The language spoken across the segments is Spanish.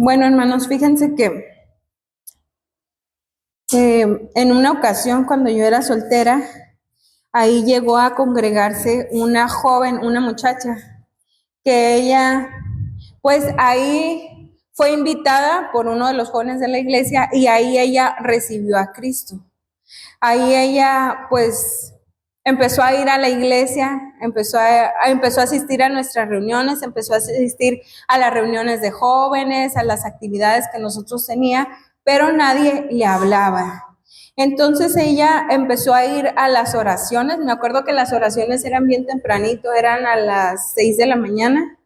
Bueno, hermanos, fíjense que en una ocasión cuando yo era soltera, ahí llegó a congregarse una joven, una muchacha, que ella, pues ahí fue invitada por uno de los jóvenes de la iglesia y ahí ella recibió a Cristo. Ahí ella, pues, empezó a ir a la iglesia, empezó a asistir a nuestras reuniones, empezó a asistir a las reuniones de jóvenes, a las actividades que nosotros teníamos, pero nadie le hablaba. Entonces ella empezó a ir a las oraciones. Me acuerdo que las oraciones eran bien tempranito, eran a las 6 de la mañana.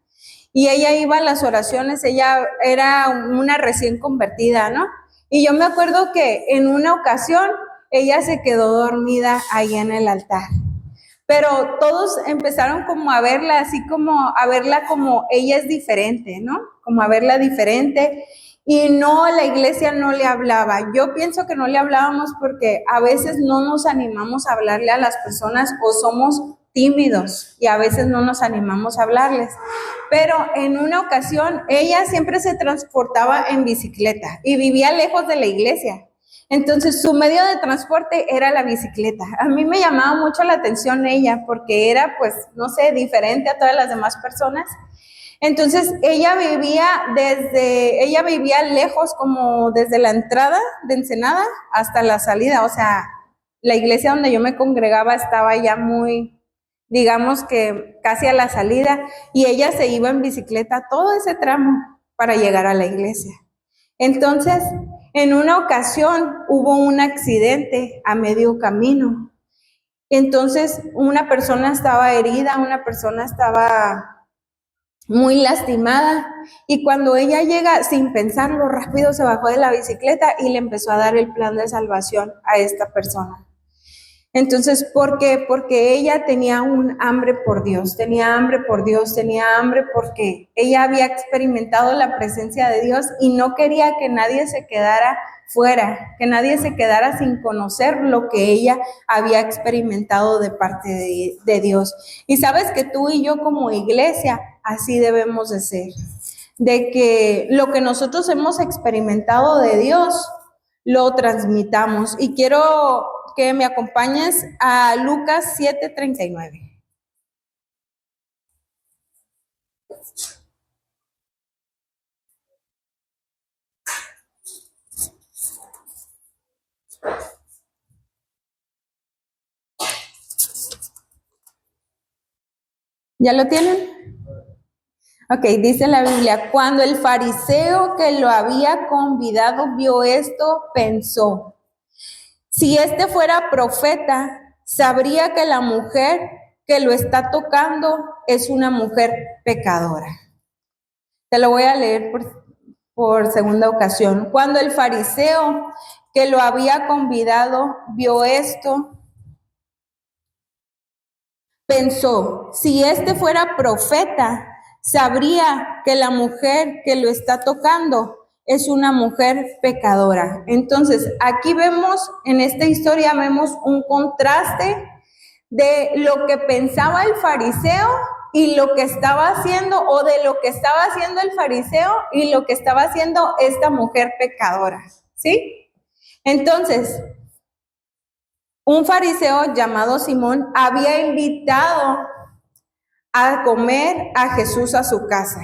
Y ella iba a las oraciones, ella era una recién convertida, ¿no? Y yo me acuerdo que en una ocasión ella se quedó dormida ahí en el altar. Pero todos empezaron como a verla, así como a verla como ella es diferente, ¿no? Como a verla diferente. Y no, la iglesia no le hablaba. Yo pienso que no le hablábamos porque a veces no nos animamos a hablarle a las personas o somos tímidos y a veces no nos animamos a hablarles. Pero en una ocasión ella siempre se transportaba en bicicleta y vivía lejos de la iglesia. Entonces su medio de transporte era la bicicleta. A mí me llamaba mucho la atención ella porque era, pues, no sé, diferente a todas las demás personas. Entonces ella vivía lejos, como desde la entrada de Ensenada hasta la salida. O sea, la iglesia donde yo me congregaba estaba ya muy, digamos que casi a la salida, y ella se iba en bicicleta todo ese tramo para llegar a la iglesia. Entonces, en una ocasión hubo un accidente a medio camino. Entonces, una persona estaba herida, una persona estaba muy lastimada, y cuando ella llega, sin pensarlo, rápido se bajó de la bicicleta y le empezó a dar el plan de salvación a esta persona. Entonces, ¿por qué? Porque ella tenía un hambre por Dios, tenía hambre por Dios, tenía hambre porque ella había experimentado la presencia de Dios y no quería que nadie se quedara fuera, que nadie se quedara sin conocer lo que ella había experimentado de parte de Dios. Y sabes que tú y yo como iglesia así debemos de ser, de que lo que nosotros hemos experimentado de Dios lo transmitamos. Y quiero que me acompañes a Lucas 7:39. ¿Ya lo tienen? Ok, dice la Biblia: cuando el fariseo que lo había convidado vio esto, pensó: si este fuera profeta, sabría que la mujer que lo está tocando es una mujer pecadora. Te lo voy a leer por segunda ocasión. Cuando el fariseo que lo había convidado vio esto, pensó: si este fuera profeta, sabría que la mujer que lo está tocando es una mujer pecadora. Entonces, aquí vemos, en esta historia vemos un contraste de lo que pensaba el fariseo y lo que estaba haciendo, o de lo que estaba haciendo el fariseo y lo que estaba haciendo esta mujer pecadora, ¿sí? Entonces, un fariseo llamado Simón había invitado a comer a Jesús a su casa.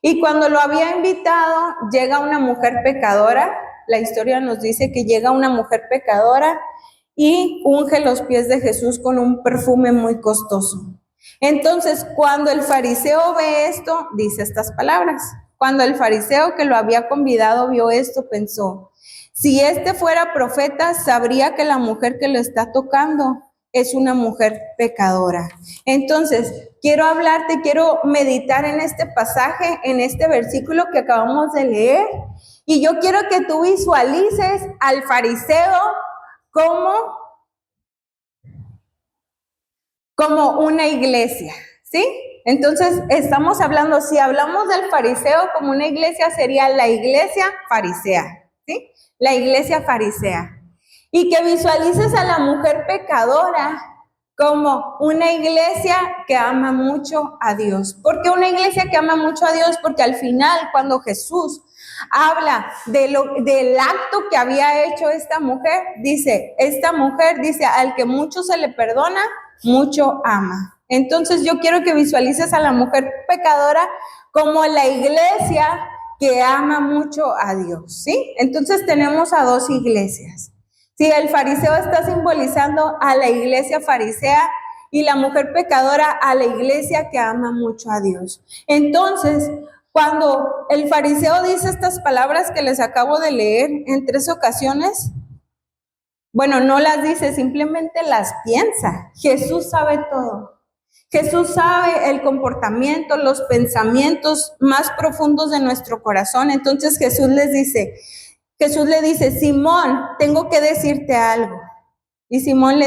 Y cuando lo había invitado, llega una mujer pecadora. La historia nos dice que llega una mujer pecadora y unge los pies de Jesús con un perfume muy costoso. Entonces, cuando el fariseo ve esto, dice estas palabras: cuando el fariseo que lo había convidado vio esto, pensó: si este fuera profeta, sabría que la mujer que lo está tocando es una mujer pecadora. Entonces, quiero hablarte, quiero meditar en este pasaje, en este versículo que acabamos de leer, y yo quiero que tú visualices al fariseo como una iglesia, ¿sí? Entonces, estamos hablando, si hablamos del fariseo como una iglesia, sería la iglesia farisea, ¿sí? La iglesia farisea. Y que visualices a la mujer pecadora como una iglesia que ama mucho a Dios. ¿Por qué una iglesia que ama mucho a Dios? Porque al final, cuando Jesús habla del acto que había hecho esta mujer, esta mujer dice, al que mucho se le perdona, mucho ama. Entonces yo quiero que visualices a la mujer pecadora como la iglesia que ama mucho a Dios, ¿sí? Entonces tenemos a dos iglesias. Sí, el fariseo está simbolizando a la iglesia farisea y la mujer pecadora a la iglesia que ama mucho a Dios. Entonces, cuando el fariseo dice estas palabras que les acabo de leer en 3 ocasiones, bueno, no las dice, simplemente las piensa. Jesús sabe todo. Jesús sabe el comportamiento, los pensamientos más profundos de nuestro corazón. Entonces Jesús le dice, Simón, tengo que decirte algo. Y Simón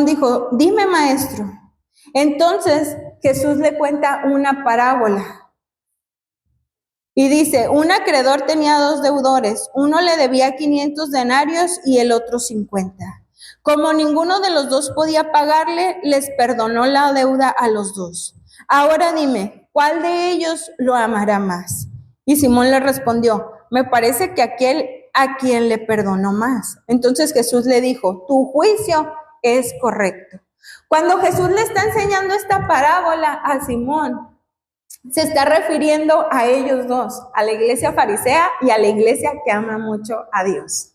dijo, dime, maestro. Entonces Jesús le cuenta una parábola. Y dice, un acreedor tenía 2 deudores. Uno le debía 500 denarios y el otro 50. Como ninguno de los dos podía pagarle, les perdonó la deuda a los dos. Ahora dime, ¿cuál de ellos lo amará más? Y Simón le respondió, me parece que aquel a quien le perdonó más. Entonces Jesús le dijo, tu juicio es correcto. Cuando Jesús le está enseñando esta parábola a Simón, se está refiriendo a ellos dos, a la iglesia farisea y a la iglesia que ama mucho a Dios.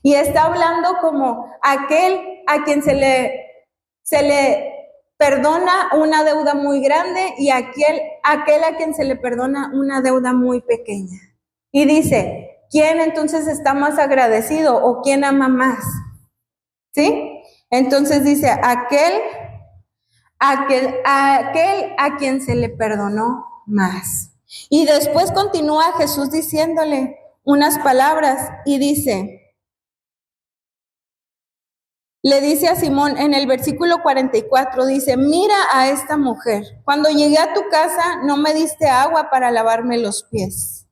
Y está hablando como aquel a quien se le perdona una deuda muy grande y aquel a quien se le perdona una deuda muy pequeña. Y dice, ¿quién entonces está más agradecido o quién ama más? ¿Sí? Entonces dice, aquel a quien se le perdonó más. Y después continúa Jesús diciéndole unas palabras y le dice a Simón en el versículo 44, dice, mira a esta mujer, cuando llegué a tu casa no me diste agua para lavarme los pies,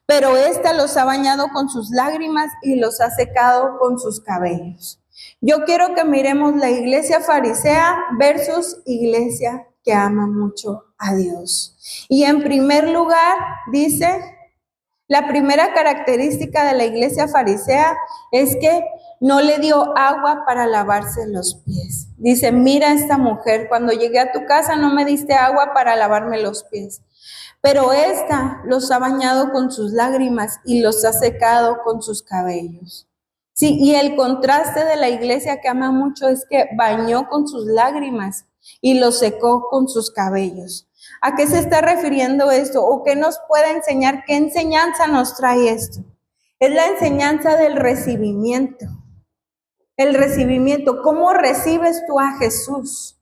pero ésta los ha bañado con sus lágrimas y los ha secado con sus cabellos. Yo quiero que miremos la iglesia farisea versus iglesia que ama mucho a Dios. Y en primer lugar, dice, la primera característica de la iglesia farisea es que no le dio agua para lavarse los pies. Dice, mira esta mujer, cuando llegué a tu casa no me diste agua para lavarme los pies, pero ésta los ha bañado con sus lágrimas y los ha secado con sus cabellos. Sí, y el contraste de la iglesia que ama mucho es que bañó con sus lágrimas y los secó con sus cabellos. ¿A qué se está refiriendo esto? ¿O qué nos puede enseñar? ¿Qué enseñanza nos trae esto? Es la enseñanza del recibimiento. El recibimiento. ¿Cómo recibes tú a Jesús?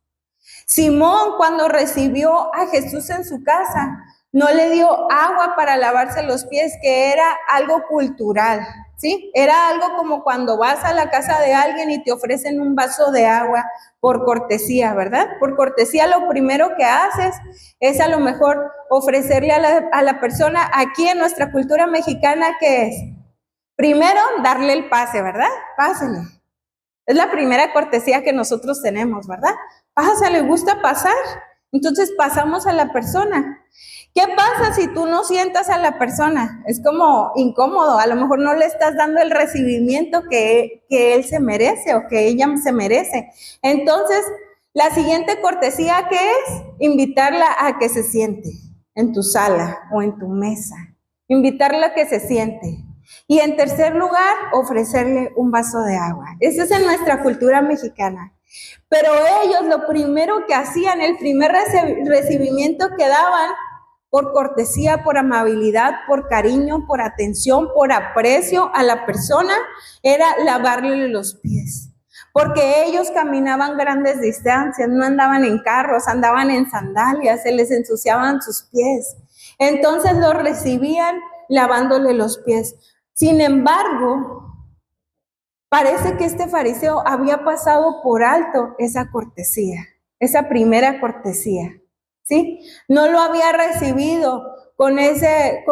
Simón, cuando recibió a Jesús en su casa, no le dio agua para lavarse los pies, que era algo cultural, ¿sí? Era algo como cuando vas a la casa de alguien y te ofrecen un vaso de agua por cortesía, ¿verdad? Por cortesía lo primero que haces es a lo mejor ofrecerle a la persona, aquí en nuestra cultura mexicana, ¿qué es? Primero, darle el pase, ¿verdad? Pásale. Es la primera cortesía que nosotros tenemos, ¿verdad? Pásale, gusta pasar. Entonces pasamos a la persona. ¿Qué pasa si tú no sientas a la persona? Es como incómodo, a lo mejor no le estás dando el recibimiento que él se merece o que ella se merece. Entonces, la siguiente cortesía, ¿qué es? Invitarla a que se siente en tu sala o en tu mesa. Invitarla a que se siente. Y en tercer lugar, ofrecerle un vaso de agua. Eso es en nuestra cultura mexicana. Pero ellos lo primero que hacían, el primer recibimiento que daban, por cortesía, por amabilidad, por cariño, por atención, por aprecio a la persona, era lavarle los pies. Porque ellos caminaban grandes distancias, no andaban en carros, andaban en sandalias, se les ensuciaban sus pies. Entonces los recibían lavándole los pies. Sin embargo, parece que este fariseo había pasado por alto esa cortesía, esa primera cortesía, ¿sí? No lo había recibido con ese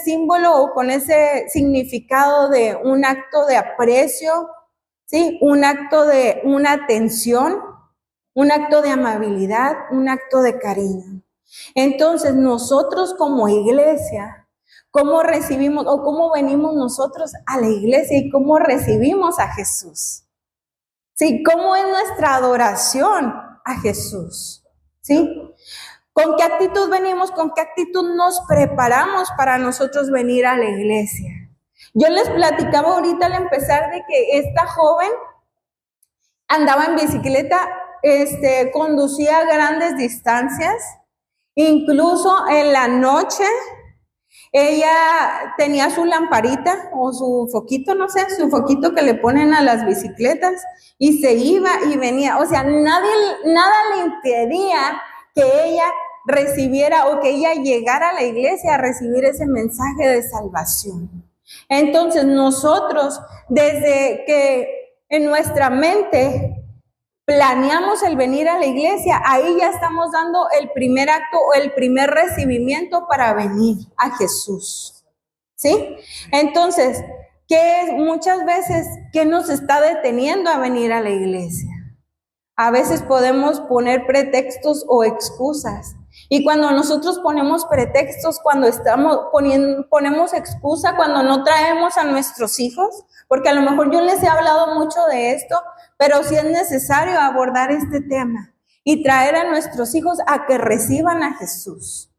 símbolo o con ese significado de un acto de aprecio, ¿sí? Un acto de una atención, un acto de amabilidad, un acto de cariño. Entonces, nosotros como iglesia, ¿cómo recibimos o cómo venimos nosotros a la iglesia y cómo recibimos a Jesús? ¿Sí? ¿Cómo es nuestra adoración a Jesús? ¿Sí? ¿Con qué actitud venimos? ¿Con qué actitud nos preparamos para nosotros venir a la iglesia? Yo les platicaba ahorita al empezar de que esta joven andaba en bicicleta, conducía grandes distancias, incluso en la noche ella tenía su lamparita o su foquito, no sé, su foquito que le ponen a las bicicletas y se iba y venía. O sea, nada le impedía que ella recibiera o que ella llegara a la iglesia a recibir ese mensaje de salvación. Entonces nosotros, desde que en nuestra mente planeamos el venir a la iglesia, ahí ya estamos dando el primer acto o el primer recibimiento para venir a Jesús, ¿sí? Entonces, muchas veces, ¿qué nos está deteniendo a venir a la iglesia? A veces podemos poner pretextos o excusas. Y cuando nosotros ponemos pretextos, cuando ponemos excusa, cuando no traemos a nuestros hijos, porque a lo mejor yo les he hablado mucho de esto, pero sí es necesario abordar este tema y traer a nuestros hijos a que reciban a Jesús,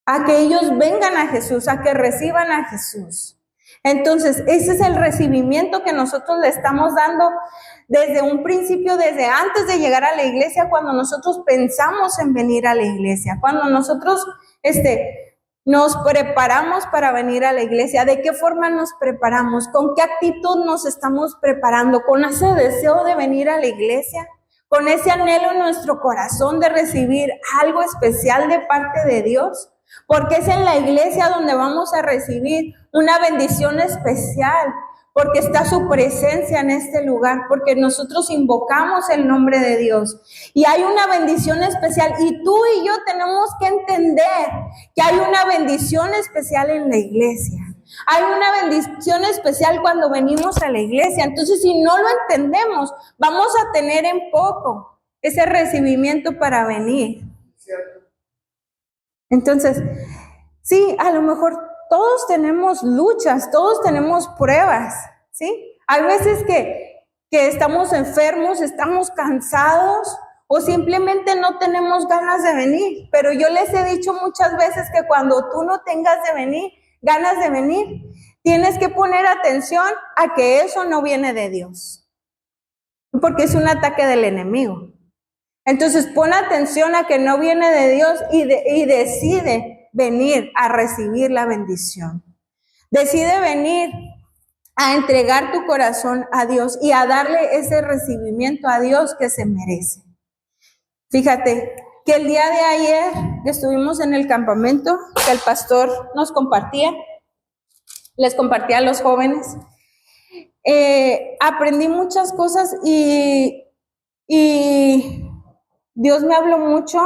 a que ellos vengan a Jesús, a que reciban a Jesús. Entonces, ese es el recibimiento que nosotros le estamos dando desde un principio, desde antes de llegar a la iglesia, cuando nosotros pensamos en venir a la iglesia, cuando nosotros nos preparamos para venir a la iglesia. ¿De qué forma nos preparamos? ¿Con qué actitud nos estamos preparando? ¿Con ese deseo de venir a la iglesia? ¿Con ese anhelo en nuestro corazón de recibir algo especial de parte de Dios? Porque es en la iglesia donde vamos a recibir una bendición especial, porque está su presencia en este lugar, porque nosotros invocamos el nombre de Dios y hay una bendición especial, y tú y yo tenemos que entender que hay una bendición especial en la iglesia. Hay una bendición especial cuando venimos a la iglesia. Entonces, si no lo entendemos, vamos a tener en poco ese recibimiento para venir. Entonces, sí, a lo mejor todos tenemos luchas, todos tenemos pruebas, ¿sí? Hay veces que estamos enfermos, estamos cansados o simplemente no tenemos ganas de venir. Pero yo les he dicho muchas veces que cuando tú no tengas ganas de venir, tienes que poner atención a que eso no viene de Dios, porque es un ataque del enemigo. Entonces pon atención a que no viene de Dios y decide venir a recibir la bendición. Decide venir a entregar tu corazón a Dios y a darle ese recibimiento a Dios que se merece. Fíjate que el día de ayer que estuvimos en el campamento, que el pastor nos compartía, les compartía a los jóvenes, aprendí muchas cosas y Dios me habló mucho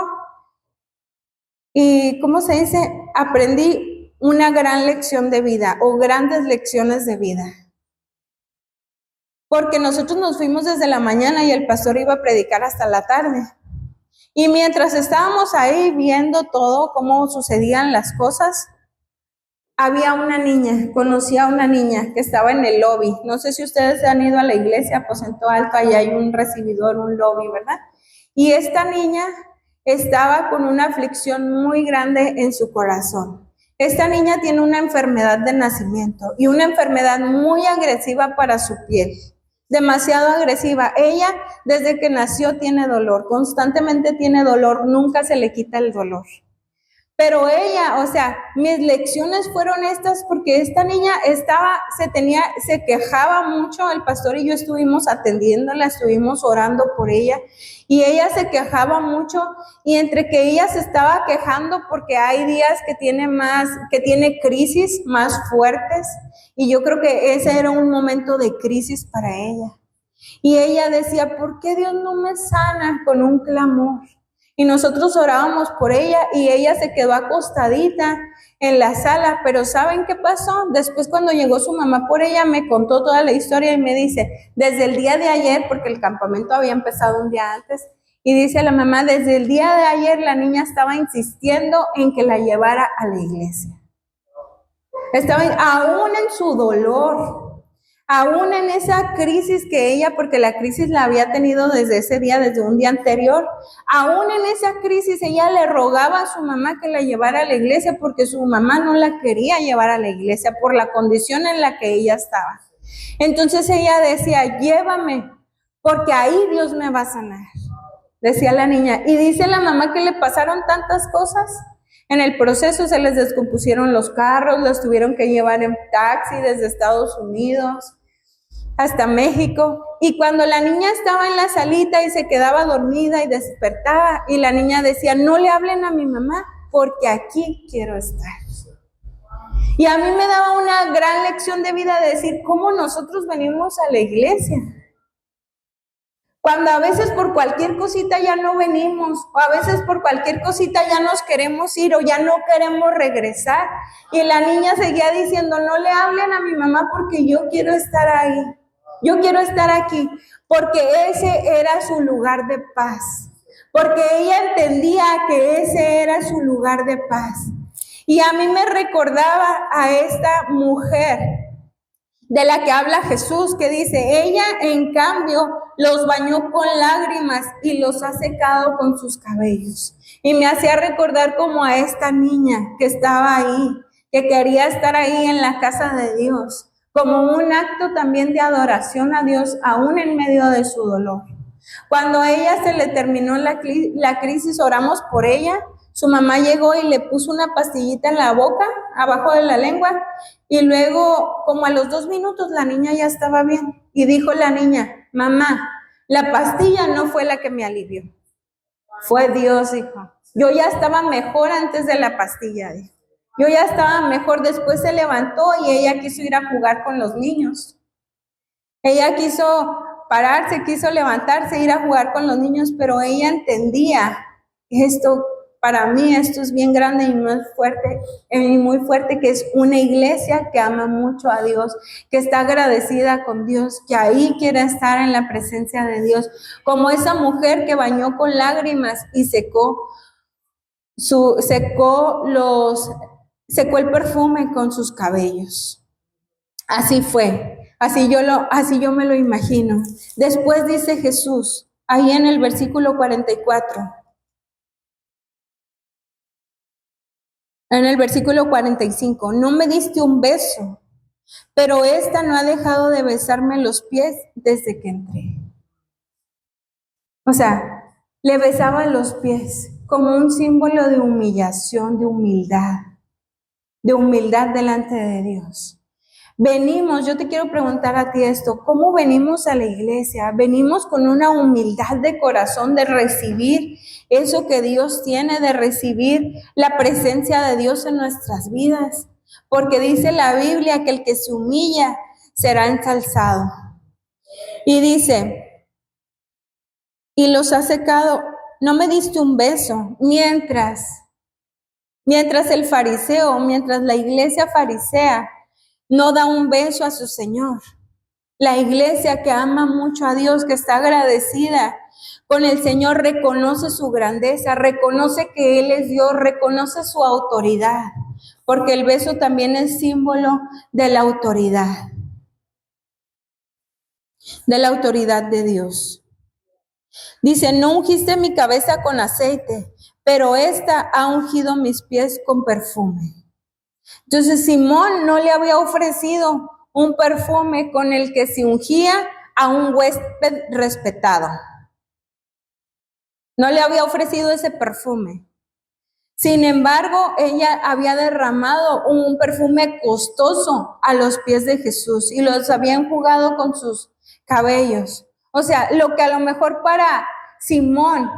y, ¿cómo se dice? Aprendí una gran lección de vida o grandes lecciones de vida. Porque nosotros nos fuimos desde la mañana y el pastor iba a predicar hasta la tarde. Y mientras estábamos ahí viendo todo, cómo sucedían las cosas, había una niña, conocí a una niña que estaba en el lobby. No sé si ustedes han ido a la iglesia, Aposento Alto, ahí hay un recibidor, un lobby, ¿verdad? Y esta niña estaba con una aflicción muy grande en su corazón. Esta niña tiene una enfermedad de nacimiento y una enfermedad muy agresiva para su piel, demasiado agresiva. Ella, desde que nació, tiene dolor, constantemente tiene dolor, nunca se le quita el dolor. Pero ella, o sea, mis lecciones fueron estas porque esta niña se quejaba mucho, el pastor y yo estuvimos atendiéndola, estuvimos orando por ella y ella se quejaba mucho y entre que ella se estaba quejando porque hay días que tiene crisis más fuertes y yo creo que ese era un momento de crisis para ella. Y ella decía, ¿por qué Dios no me sana con un clamor? y nosotros orábamos por ella y ella se quedó acostadita en la sala, pero ¿saben qué pasó? Después cuando llegó su mamá por ella me contó toda la historia y me dice, desde el día de ayer, porque el campamento había empezado un día antes, y dice la mamá, desde el día de ayer la niña estaba insistiendo en que la llevara a la iglesia. Estaba aún en su dolor, aún en esa crisis que ella, porque la crisis la había tenido desde ese día, desde un día anterior, aún en esa crisis ella le rogaba a su mamá que la llevara a la iglesia porque su mamá no la quería llevar a la iglesia por la condición en la que ella estaba. Entonces ella decía, llévame, porque ahí Dios me va a sanar, decía la niña. Y dice la mamá que le pasaron tantas cosas. En el proceso se les descompusieron los carros, los tuvieron que llevar en taxi desde Estados Unidos hasta México. Y cuando la niña estaba en la salita y se quedaba dormida y despertaba, y la niña decía, no le hablen a mi mamá porque aquí quiero estar. Y a mí me daba una gran lección de vida de decir, ¿cómo nosotros venimos a la iglesia? Cuando a veces por cualquier cosita ya no venimos, o a veces por cualquier cosita ya nos queremos ir o ya no queremos regresar. Y la niña seguía diciendo, no le hablen a mi mamá porque yo quiero estar ahí. Yo quiero estar aquí, porque ese era su lugar de paz. Porque ella entendía que ese era su lugar de paz. Y a mí me recordaba a esta mujer de la que habla Jesús, que dice, ella en cambio los bañó con lágrimas y los ha secado con sus cabellos. Y me hacía recordar como a esta niña que estaba ahí, que quería estar ahí en la casa de Dios, como un acto también de adoración a Dios, aún en medio de su dolor. Cuando a ella se le terminó la crisis, oramos por ella. Su mamá llegó y le puso una pastillita en la boca, abajo de la lengua, y luego, como a los 2 minutos, la niña ya estaba bien. Y dijo la niña, mamá, la pastilla no fue la que me alivió. Fue Dios, hijo. Yo ya estaba mejor antes de la pastilla, dijo. Yo ya estaba mejor. Después se levantó y ella quiso ir a jugar con los niños. Ella quiso pararse, quiso levantarse, ir a jugar con los niños, pero ella entendía esto. Para mí esto es bien grande y muy fuerte, que es una iglesia que ama mucho a Dios, que está agradecida con Dios, que ahí quiere estar en la presencia de Dios, como esa mujer que bañó con lágrimas y secó el perfume con sus cabellos. Así fue, así yo me lo imagino. Después dice Jesús, ahí en el versículo 44. En el versículo 45, no me diste un beso, pero esta no ha dejado de besarme los pies desde que entré. O sea, le besaba los pies como un símbolo de humillación, de humildad delante de Dios. Venimos, yo te quiero preguntar a ti esto, ¿cómo venimos a la iglesia? Venimos con una humildad de corazón de recibir eso que Dios tiene, de recibir la presencia de Dios en nuestras vidas. Porque dice la Biblia que el que se humilla será ensalzado. Y dice, y los ha secado, no me diste un beso, mientras el fariseo, mientras la iglesia farisea, no da un beso a su Señor. La iglesia que ama mucho a Dios, que está agradecida con el Señor, reconoce su grandeza, reconoce que Él es Dios, reconoce su autoridad, porque el beso también es símbolo de la autoridad de Dios. Dice, no ungiste mi cabeza con aceite, pero esta ha ungido mis pies con perfume. Entonces Simón no le había ofrecido un perfume con el que se ungía a un huésped respetado. No le había ofrecido ese perfume. Sin embargo, ella había derramado un perfume costoso a los pies de Jesús y los había enjugado con sus cabellos. O sea, lo que a lo mejor para Simón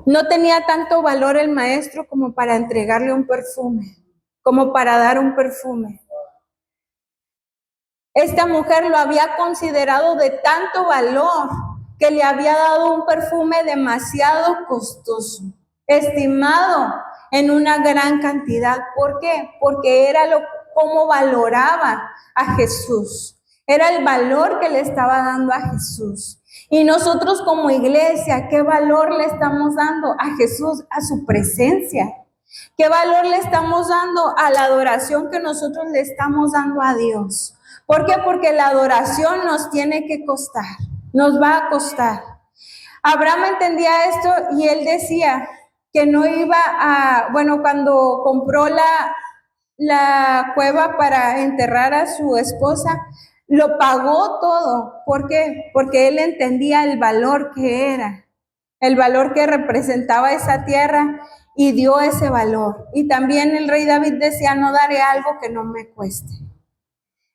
no tenía tanto valor el maestro como para entregarle un perfume, como para dar un perfume. Esta mujer lo había considerado de tanto valor que le había dado un perfume demasiado costoso, estimado en una gran cantidad. ¿Por qué? Porque era cómo valoraba a Jesús. Era el valor que le estaba dando a Jesús. Y nosotros como iglesia, ¿qué valor le estamos dando a Jesús, a su presencia? ¿Qué valor le estamos dando a la adoración que nosotros le estamos dando a Dios? ¿Por qué? Porque la adoración nos tiene que costar, nos va a costar. Abraham entendía esto y él decía que no iba cuando compró la cueva para enterrar a su esposa, lo pagó todo. ¿Por qué? Porque él entendía el valor que era, el valor que representaba esa tierra y dio ese valor. Y también el rey David decía, no daré algo que no me cueste.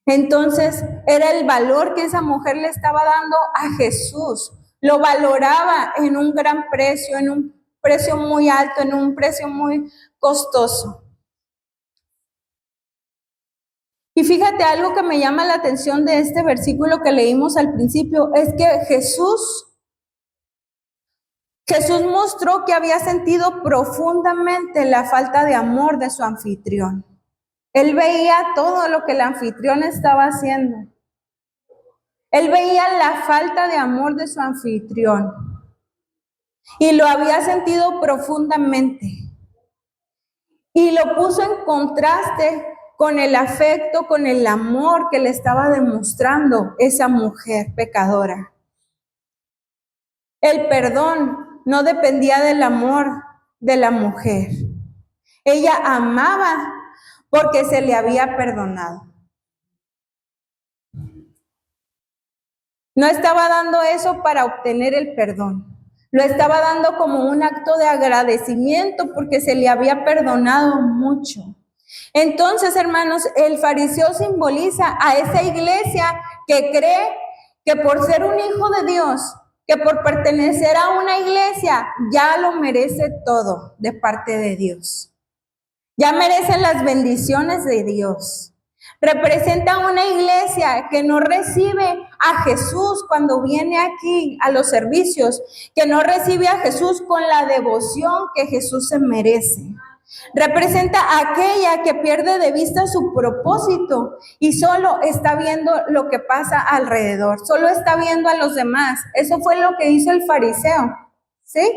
Entonces era el valor que esa mujer le estaba dando a Jesús. Lo valoraba en un gran precio, en un precio muy alto, en un precio muy costoso. Y fíjate, algo que me llama la atención de este versículo que leímos al principio es que Jesús mostró que había sentido profundamente la falta de amor de su anfitrión. Él veía todo lo que el anfitrión estaba haciendo. Él veía la falta de amor de su anfitrión y lo había sentido profundamente. Y lo puso en contraste con el afecto, con el amor que le estaba demostrando esa mujer pecadora. El perdón no dependía del amor de la mujer. Ella amaba porque se le había perdonado. No estaba dando eso para obtener el perdón. Lo estaba dando como un acto de agradecimiento porque se le había perdonado mucho. Entonces, hermanos, el fariseo simboliza a esa iglesia que cree que por ser un hijo de Dios, que por pertenecer a una iglesia, ya lo merece todo de parte de Dios. Ya merece las bendiciones de Dios. Representa una iglesia que no recibe a Jesús cuando viene aquí a los servicios, que no recibe a Jesús con la devoción que Jesús se merece. Representa a aquella que pierde de vista su propósito y solo está viendo lo que pasa alrededor, solo está viendo a los demás. Eso fue lo que hizo el fariseo, ¿sí?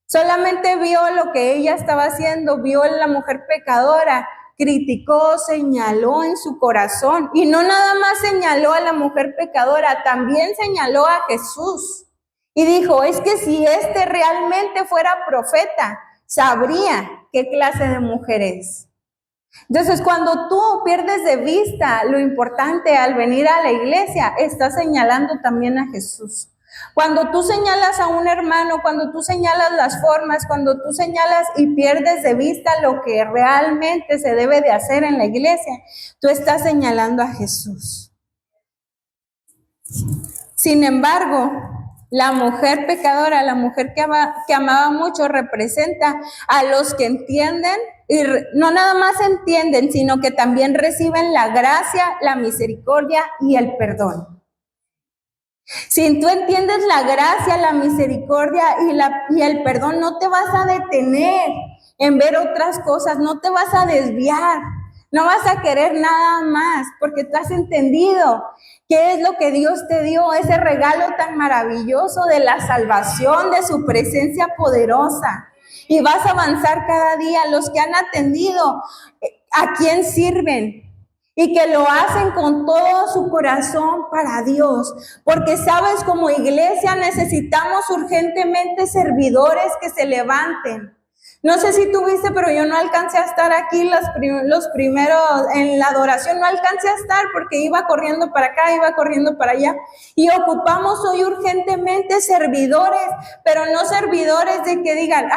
Solamente vio lo que ella estaba haciendo, vio a la mujer pecadora, criticó, señaló en su corazón. Y no nada más señaló a la mujer pecadora, también señaló a Jesús. Y dijo, es que si este realmente fuera profeta, sabría qué clase de mujer es. Entonces, cuando tú pierdes de vista lo importante al venir a la iglesia, estás señalando también a Jesús. Cuando tú señalas a un hermano, cuando tú señalas las formas, cuando tú señalas y pierdes de vista lo que realmente se debe de hacer en la iglesia, tú estás señalando a Jesús. Sin embargo, la mujer pecadora, la mujer que amaba mucho, representa a los que entienden, y no nada más entienden, sino que también reciben la gracia, la misericordia y el perdón. Si tú entiendes la gracia, la misericordia y el perdón, no te vas a detener en ver otras cosas, no te vas a desviar, no vas a querer nada más, porque tú has entendido qué es lo que Dios te dio, ese regalo tan maravilloso de la salvación, de su presencia poderosa. Y vas a avanzar cada día. Los que han atendido a quién sirven y que lo hacen con todo su corazón para Dios, porque sabes, como iglesia necesitamos urgentemente servidores que se levanten. No sé si tú viste, pero yo no alcancé a estar aquí los primeros, en la adoración no alcancé a estar porque iba corriendo para acá, iba corriendo para allá. Y ocupamos hoy urgentemente servidores, pero no servidores de que digan,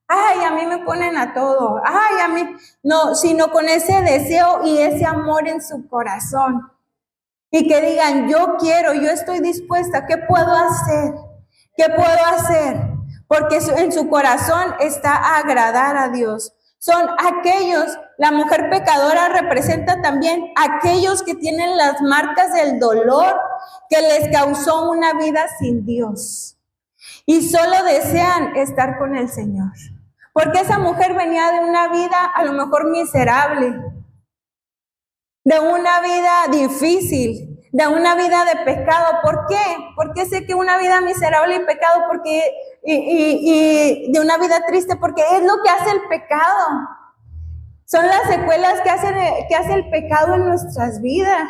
ay, a mí me ponen a todo, ay, a mí, no, sino con ese deseo y ese amor en su corazón. Y que digan, yo quiero, yo estoy dispuesta, ¿qué puedo hacer? ¿Qué puedo hacer? Porque en su corazón está agradar a Dios. Son aquellos, la mujer pecadora representa también aquellos que tienen las marcas del dolor que les causó una vida sin Dios y solo desean estar con el Señor. Porque esa mujer venía de una vida a lo mejor miserable, de una vida difícil, de una vida de pecado. ¿Por qué? Porque sé que una vida miserable y pecado, y de una vida triste, porque es lo que hace el pecado. Son las secuelas que hace el pecado en nuestras vidas.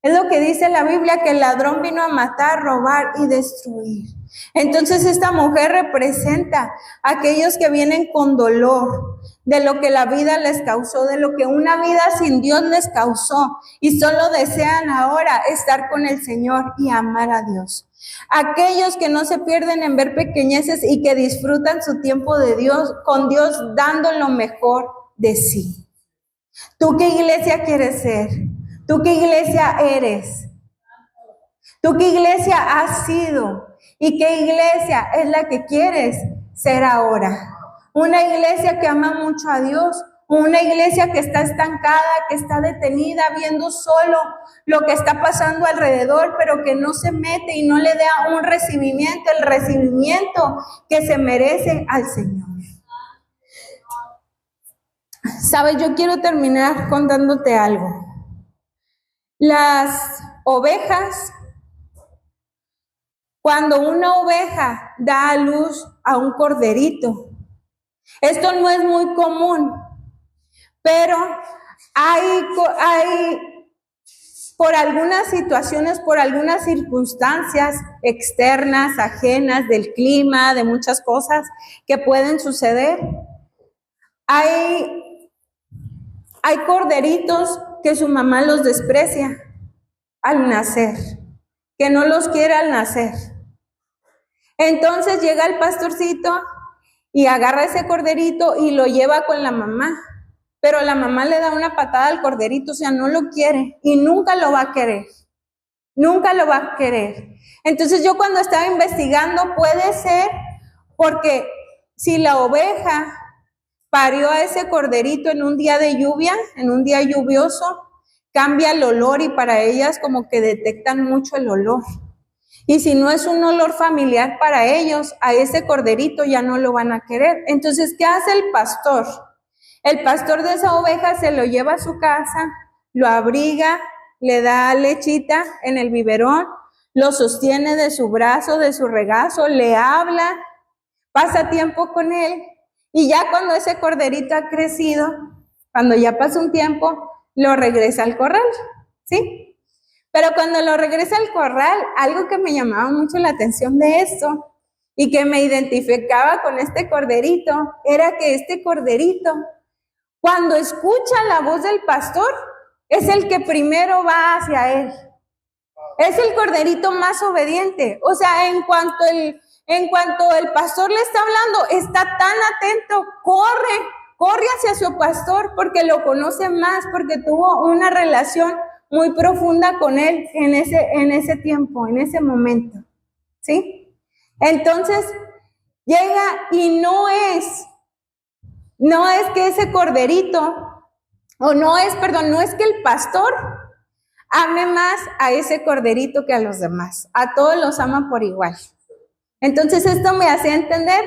Es lo que dice la Biblia, que el ladrón vino a matar, robar y destruir. Entonces esta mujer representa a aquellos que vienen con dolor de lo que la vida les causó, de lo que una vida sin Dios les causó, y solo desean ahora estar con el Señor y amar a Dios. Aquellos que no se pierden en ver pequeñeces y que disfrutan su tiempo de Dios, con Dios dando lo mejor de sí. ¿Tú qué iglesia quieres ser? ¿Tú qué iglesia eres? ¿Tú qué iglesia has sido? ¿Y qué iglesia es la que quieres ser ahora? Una iglesia que ama mucho a Dios, una iglesia que está estancada, que está detenida, viendo solo lo que está pasando alrededor, pero que no se mete y no le da un recibimiento, el recibimiento que se merece al Señor. Sabes, yo quiero terminar contándote algo. Las ovejas, cuando una oveja da a luz a un corderito, esto no es muy común, pero hay por algunas situaciones, por algunas circunstancias externas, ajenas del clima, de muchas cosas que pueden suceder, hay corderitos que su mamá los desprecia al nacer, que no los quiere al nacer. Entonces llega el pastorcito y agarra ese corderito y lo lleva con la mamá, pero la mamá le da una patada al corderito, o sea, no lo quiere y nunca lo va a querer, nunca lo va a querer. Entonces yo cuando estaba investigando, puede ser porque si la oveja parió a ese corderito en un día de lluvia, en un día lluvioso, cambia el olor y para ellas como que detectan mucho el olor. Y si no es un olor familiar para ellos, a ese corderito ya no lo van a querer. Entonces, ¿qué hace el pastor? El pastor de esa oveja se lo lleva a su casa, lo abriga, le da lechita en el biberón, lo sostiene de su brazo, de su regazo, le habla, pasa tiempo con él. Y ya cuando ese corderito ha crecido, cuando ya pasa un tiempo, lo regresa al corral, ¿sí? Pero cuando lo regresa al corral, algo que me llamaba mucho la atención de esto y que me identificaba con este corderito, era que este corderito, cuando escucha la voz del pastor, es el que primero va hacia él. Es el corderito más obediente. O sea, en cuanto el pastor le está hablando, está tan atento, corre hacia su pastor porque lo conoce más, porque tuvo una relación muy profunda con él en ese tiempo, en ese momento, ¿sí? Entonces, llega y no es que ese corderito, no es que el pastor ame más a ese corderito que a los demás, a todos los ama por igual. Entonces, esto me hacía entender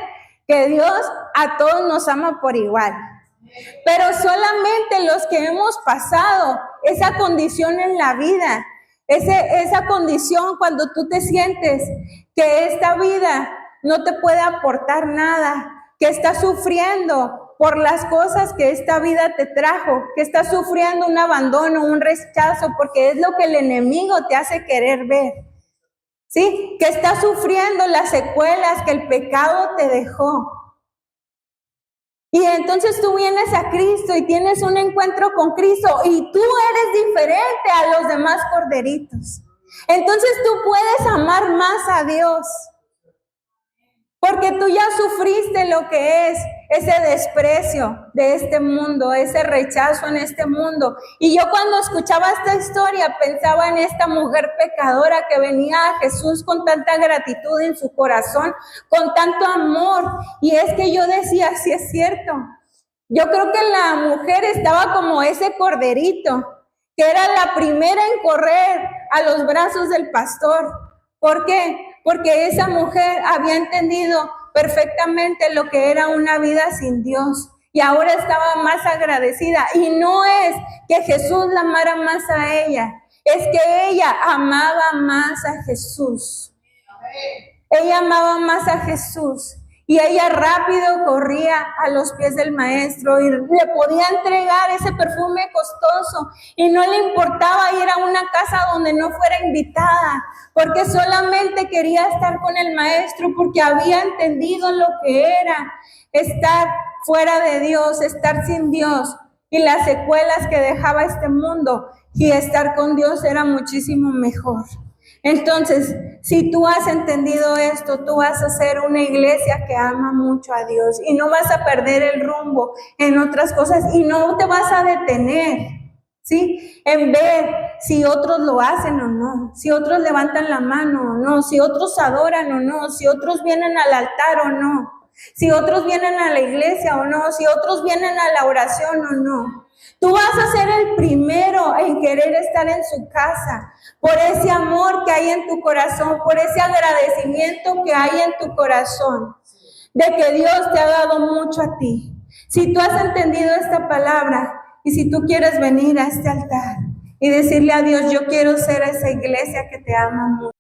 que Dios a todos nos ama por igual. Pero solamente los que hemos pasado esa condición en la vida, esa condición cuando tú te sientes que esta vida no te puede aportar nada, que estás sufriendo por las cosas que esta vida te trajo, que estás sufriendo un abandono, un rechazo, porque es lo que el enemigo te hace querer ver, ¿sí? Que estás sufriendo las secuelas que el pecado te dejó. Y entonces tú vienes a Cristo y tienes un encuentro con Cristo y tú eres diferente a los demás corderitos. Entonces tú puedes amar más a Dios. Porque tú ya sufriste lo que es ese desprecio de este mundo, ese rechazo en este mundo. Y yo cuando escuchaba esta historia pensaba en esta mujer pecadora que venía a Jesús con tanta gratitud en su corazón, con tanto amor. Y es que yo decía, sí es cierto, Yo creo que la mujer estaba como ese corderito, que era la primera en correr a los brazos del pastor. ¿Por qué? Porque esa mujer había entendido perfectamente lo que era una vida sin Dios y ahora estaba más agradecida. Y no es que Jesús la amara más a ella, es que ella amaba más a Jesús. Ella amaba más a Jesús. Y ella rápido corría a los pies del maestro y le podía entregar ese perfume costoso. Y no le importaba ir a una casa donde no fuera invitada, porque solamente quería estar con el maestro, porque había entendido lo que era estar fuera de Dios, estar sin Dios y las secuelas que dejaba este mundo. Y estar con Dios era muchísimo mejor. Entonces, si tú has entendido esto, tú vas a ser una iglesia que ama mucho a Dios y no vas a perder el rumbo en otras cosas y no te vas a detener, ¿sí? En ver si otros lo hacen o no, si otros levantan la mano o no, si otros adoran o no, si otros vienen al altar o no, si otros vienen a la iglesia o no, si otros vienen a la oración o no. Tú vas a ser el primero en querer estar en su casa, por ese amor que hay en tu corazón, por ese agradecimiento que hay en tu corazón, de que Dios te ha dado mucho a ti. Si tú has entendido esta palabra y si tú quieres venir a este altar y decirle a Dios, yo quiero ser esa iglesia que te ama mucho.